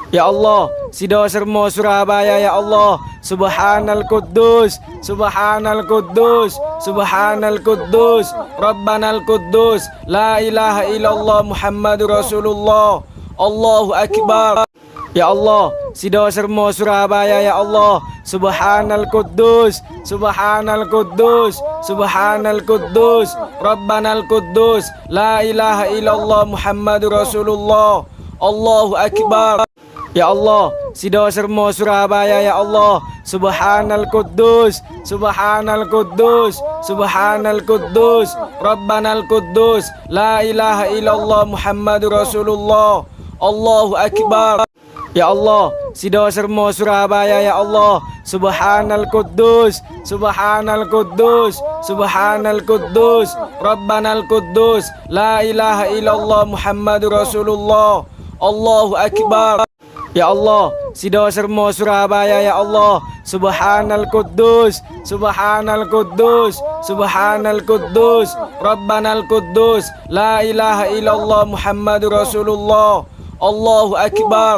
Ya Allah, Sido Sermo Surabaya ya Allah. Subhanal Quddus, Subhanal Quddus, Subhanal Quddus, Rabbanal Quddus, la ilaha illallah Muhammadur Rasulullah. Allahhuakbar. Ya Allah, Sido Sermo Surabaya ya Allah. Subhanal Quddus, Subhanal Quddus, Subhanal Quddus, Rabbanal Quddus, la ilaha illallah Muhammadur Rasulullah. Allahuakbar. Ya Allah, Sido Sermo Surabaya ya Allah. Subhanal Quddus, Subhanal Quddus, Subhanal Quddus, Rabbanal Quddus, la ilaha illallah Muhammadur Rasulullah. Allahuakbar. Ya Allah, Sido Sermo Surabaya ya Allah. Subhanal Quddus, Subhanal Quddus, Subhanal Quddus, Rabbanal Quddus, la ilaha illallah Muhammadur Rasulullah. Allahuakbar. Ya Allah, Sido Sermo Surabaya ya Allah. Subhanal Quddus, Subhanal Quddus, Subhanal Quddus, Rabbanal Quddus, la ilaha illallah Muhammadur Rasulullah. Allahuakbar.